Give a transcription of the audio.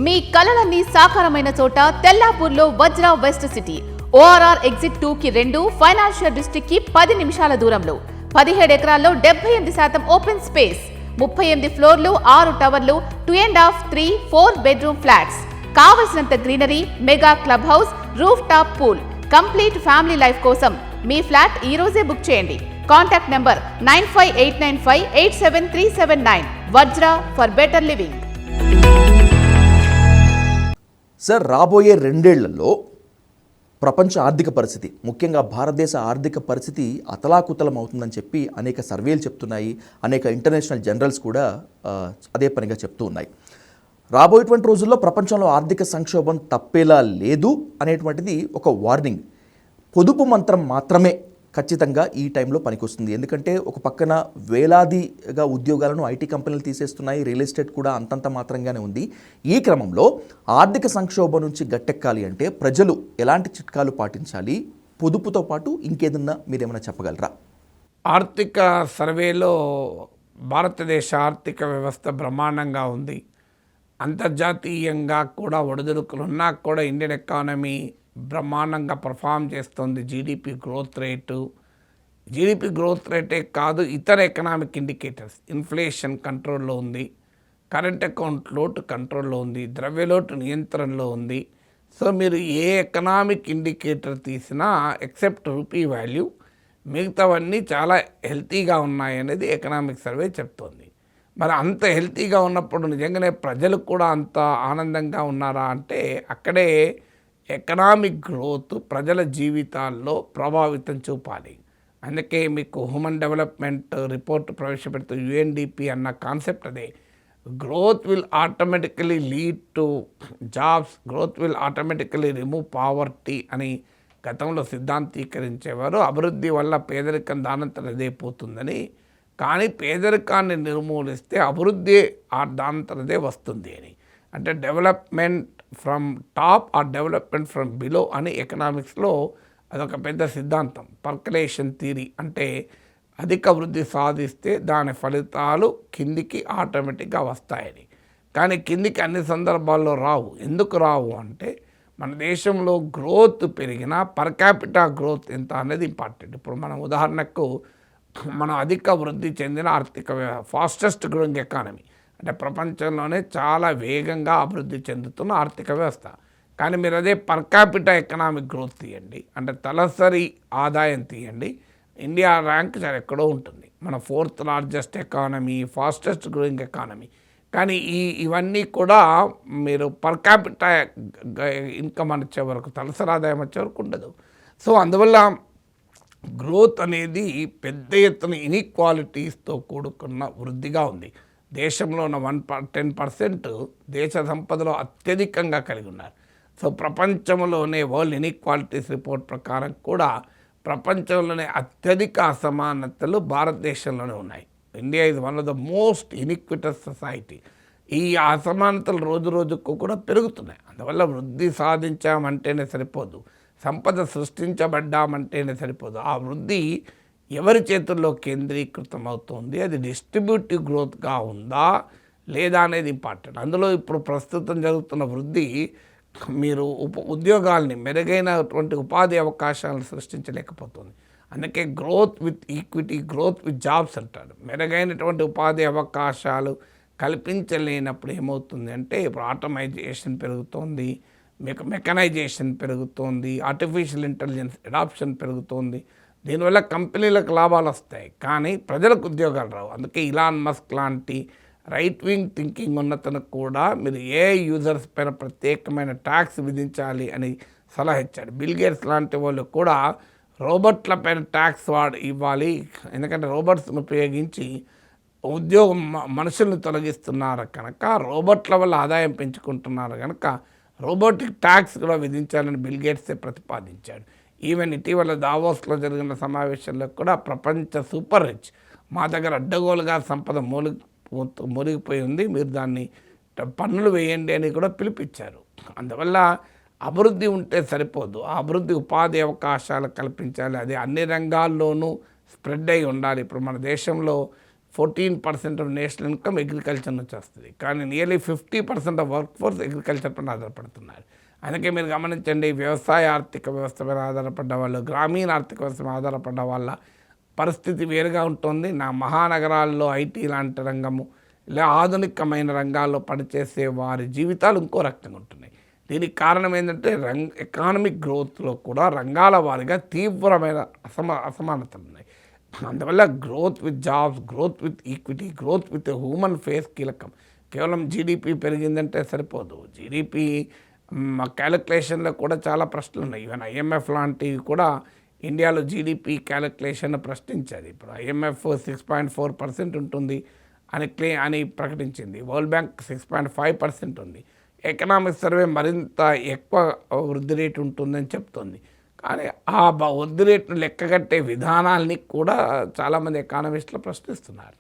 మీ కలలన్నీ సాకారమైన చోట తెల్లాపూర్లో వజ్ర west city. ORR exit 2కి 2, ఫైనాన్షియల్ డిస్ట్రిక్ట్ కి 10 నిమిషాల దూరంలో. 17 ఎకరాల్లో 78% ఓపెన్ స్పేస్, 38 ఫ్లోర్లు, 6 టవర్లు, 2.5, 3, 4 బెడ్రూమ్ ఫ్లాట్స్. కావలసినంత greenery, mega club house, roof top pool. Complete family life కోసం మీ ఫ్లాట్ ఈ రోజే బుక్ చేయండి. Contact number 9589587379. Vajra for better living. Sir, రాబోయే 2 ఏళ్లలో ప్రపంచ ఆర్థిక పరిస్థితి, ముఖ్యంగా భారతదేశ ఆర్థిక పరిస్థితి అతలాకుతలం అవుతుందని చెప్పి అనేక సర్వేలు చెప్తున్నాయి. అనేక ఇంటర్నేషనల్ జర్నల్స్ కూడా అదే పనిగా చెప్తూ ఉన్నాయి. రాబోయేటువంటి రోజుల్లో ప్రపంచంలో ఆర్థిక సంక్షోభం తప్పేలా లేదు అనేటువంటిది ఒక వార్నింగ్. పొదుపు మంత్రం మాత్రమే ఖచ్చితంగా ఈ టైంలో పనికొస్తుంది. ఎందుకంటే ఒక పక్కన వేలాదిగా ఉద్యోగాలను ఐటీ కంపెనీలు తీసేస్తున్నాయి, రియల్ ఎస్టేట్ కూడా అంతంత మాత్రంగానే ఉంది. ఈ క్రమంలో ఆర్థిక సంక్షోభం నుంచి గట్టెక్కాలి అంటే ప్రజలు ఎలాంటి చిట్కాలు పాటించాలి? పొదుపుతో పాటు ఇంకేదన్నా మీరేమైనా చెప్పగలరా? ఆర్థిక సర్వేలో భారతదేశ ఆర్థిక వ్యవస్థ బ్రహ్మాండంగా ఉంది. అంతర్జాతీయంగా కూడా ఒడిదుడుకులున్నా కూడా ఇండియన్ ఎకానమీ బ్రహ్మాండంగా పర్ఫామ్ చేస్తుంది. జీడిపి గ్రోత్ రేటే కాదు, ఇతర ఎకనామిక్ ఇండికేటర్స్, ఇన్ఫ్లేషన్ కంట్రోల్లో ఉంది, కరెంట్ అకౌంట్ లోటు కంట్రోల్లో ఉంది, ద్రవ్యలోటు నియంత్రణలో ఉంది. సో మీరు ఏ ఎకనామిక్ ఇండికేటర్ తీసినా ఎక్సెప్ట్ రూపీ వాల్యూ మిగతావన్నీ చాలా హెల్తీగా ఉన్నాయనేది ఎకనామిక్ సర్వే చెప్తోంది. మరి అంత హెల్తీగా ఉన్నప్పుడు నిజంగానే ప్రజలు కూడా అంత ఆనందంగా ఉన్నారా అంటే అక్కడే ఎకనామిక్ గ్రోత్ ప్రజల జీవితాల్లో ప్రభావితం చూపాలి. అందుకే మీకు హ్యూమన్ డెవలప్మెంట్ రిపోర్ట్ ప్రవేశపెడుతూ యుఎన్డిపి అన్న కాన్సెప్ట్ అదే. Growth will automatically lead to jobs, growth will automatically remove poverty అని గతంలో సిద్ధాంతీకరించేవారు. అభివృద్ధి వల్ల పేదరికం దానంతట అదే పోతుందని, కానీ పేదరికాన్ని నిర్మూలిస్తే అభివృద్ధి దానంతట అదే వస్తుంది అని. అంటే development from top or development from below అని ఎకనామిక్స్లో అదొక పెద్ద సిద్ధాంతం, పర్కలేషన్ థియరీ. అంటే అధిక వృద్ధి సాధిస్తే దాని ఫలితాలు కిందికి ఆటోమేటిక్గా వస్తాయని. కానీ కిందికి అన్ని సందర్భాల్లో రావు. ఎందుకు రావు అంటే మన దేశంలో గ్రోత్ పెరిగినా పర్ క్యాపిటా గ్రోత్ ఎంత అనేది ఇంపార్టెంట్. ఇప్పుడు మనం ఉదాహరణకు మనం అధిక వృద్ధి చెందిన ఆర్థిక ఫాస్టెస్ట్ గ్రోయింగ్ ఎకానమీ, అంటే ప్రపంచంలోనే చాలా వేగంగా అభివృద్ధి చెందుతున్న ఆర్థిక వ్యవస్థ. కానీ మీరు అదే పర్ క్యాపిటా ఎకనామిక్ గ్రోత్ తీయండి, అంటే తలసరి ఆదాయం తీయండి, ఇండియా ర్యాంక్ చాలా ఎక్కడో ఉంటుంది. మన 4th largest economy, fastest growing economy. కానీ ఇవన్నీ కూడా మీరు పర్ క్యాపిటా ఇన్కమ్ వచ్చే వరకు, తలసరి ఆదాయం వచ్చే వరకు ఉండదు. సో అందువల్ల గ్రోత్ అనేది పెద్ద ఎత్తున ఇన్ఈక్వాలిటీస్తో కూడుకున్న వృద్ధిగా ఉంది. దేశంలో ఉన్న 10% దేశ సంపదలో అత్యధికంగా కలిగి ఉన్నారు. సో ప్రపంచంలోనే వరల్డ్ ఇన్ఈక్వాలిటీస్ రిపోర్ట్ ప్రకారం కూడా ప్రపంచంలోనే అత్యధిక అసమానతలు భారతదేశంలోనే ఉన్నాయి. India is one of the most inequitous society. ఈ అసమానతలు రోజు రోజుకు కూడా పెరుగుతున్నాయి. అందువల్ల వృద్ధి సాధించామంటేనే సరిపోదు, సంపద సృష్టించబడ్డామంటేనే సరిపోదు. ఆ వృద్ధి ఎవరి చేతుల్లో కేంద్రీకృతం అవుతుంది, అది డిస్ట్రిబ్యూటివ్ గ్రోత్గా ఉందా లేదా అనేది ఇంపార్టెంట్. అందులో ఇప్పుడు ప్రస్తుతం జరుగుతున్న వృద్ధి మీరు ఉద్యోగాల్ని, మెరుగైనటువంటి ఉపాధి అవకాశాలను సృష్టించలేకపోతుంది. అందుకే growth with equity, growth with jobs అంటారు. మెరుగైనటువంటి ఉపాధి అవకాశాలు కల్పించలేనప్పుడు ఏమవుతుంది అంటే ఇప్పుడు ఆటోమైజేషన్ పెరుగుతోంది, మెకనైజేషన్ పెరుగుతోంది, ఆర్టిఫిషియల్ ఇంటెలిజెన్స్ అడాప్షన్ పెరుగుతోంది. దీనివల్ల కంపెనీలకు లాభాలు వస్తాయి, కానీ ప్రజలకు ఉద్యోగాలు రావు. అందుకే ఇలాన్ మస్క్ లాంటి రైట్ వింగ్ థింకింగ్ ఉన్నతను కూడా మీరు ఏ యూజర్స్ పైన ప్రత్యేకమైన ట్యాక్స్ విధించాలి అని సలహా ఇచ్చాడు. బిల్ గేట్స్ లాంటి వాళ్ళు కూడా రోబోట్ల పైన ట్యాక్స్ ఇవ్వాలి, ఎందుకంటే రోబోట్స్ను ఉపయోగించి మనుషులను తొలగిస్తున్నారు కనుక, రోబోట్ల వల్ల ఆదాయం పెంచుకుంటున్నారు కనుక రోబోటిక్ ట్యాక్స్ కూడా విధించాలని బిల్ గేట్సే ప్రతిపాదించాడు. ఈవెన్ ఇటీవల దావోస్లో జరిగిన సమావేశంలో కూడా ప్రపంచ సూపర్ రిచ్, మా దగ్గర అడ్డగోలుగా సంపద మునిగిపోయి ఉంది, మీరు దాన్ని పన్నులు వేయండి అని కూడా పిలిపించారు. అందువల్ల అభివృద్ధి ఉంటే సరిపోదు, ఆ అభివృద్ధి ఉపాధి అవకాశాలు కల్పించాలి, అది అన్ని రంగాల్లోనూ స్ప్రెడ్ అయి ఉండాలి. ఇప్పుడు మన దేశంలో 14% ఆఫ్ నేషనల్ ఇన్కమ్ అగ్రికల్చర్ నుంచి వస్తుంది. కానీ nearly 50% of work force agriculture పైన ఆధారపడుతున్నారు. అందుకే మీరు గమనించండి, వ్యవసాయ ఆర్థిక వ్యవస్థ మీద ఆధారపడ్డ వాళ్ళు, గ్రామీణ ఆర్థిక వ్యవస్థ మీద ఆధారపడ్డ వాళ్ళ పరిస్థితి వేరుగా ఉంటుంది. నా మహానగరాల్లో ఐటీ లాంటి రంగము, ఇలా ఆధునికమైన రంగాల్లో పనిచేసే వారి జీవితాలు ఇంకో రకంగా ఉంటున్నాయి. దీనికి కారణం ఏంటంటే ఎకానమిక్ గ్రోత్లో కూడా రంగాల వారీగా తీవ్రమైన అసమానతలు ఉన్నాయి. అందువల్ల growth with jobs, growth with equity, growth with human face కీలకం. కేవలం జీడిపి పెరిగిందంటే సరిపోదు. జీడిపి క్యాలిక్యులేషన్లో కూడా చాలా ప్రశ్నలు ఉన్నాయి. ఈవెన్ ఐఎంఎఫ్ లాంటివి కూడా ఇండియాలో జీడిపి క్యాలిక్యులేషన్ ప్రశ్నించేది. ఇప్పుడు ఐఎంఎఫ్ 6.4% ఉంటుంది అని ప్రకటించింది. వరల్డ్ బ్యాంక్ 6.5% ఉంది. ఎకనామిక్ సర్వే మరింత ఎక్కువ వృద్ధి రేటు ఉంటుందని చెప్తుంది. కానీ ఆ వృద్ధి రేటును లెక్కగట్టే విధానాల్ని కూడా చాలామంది ఎకానమిస్టులు ప్రశ్నిస్తున్నారు.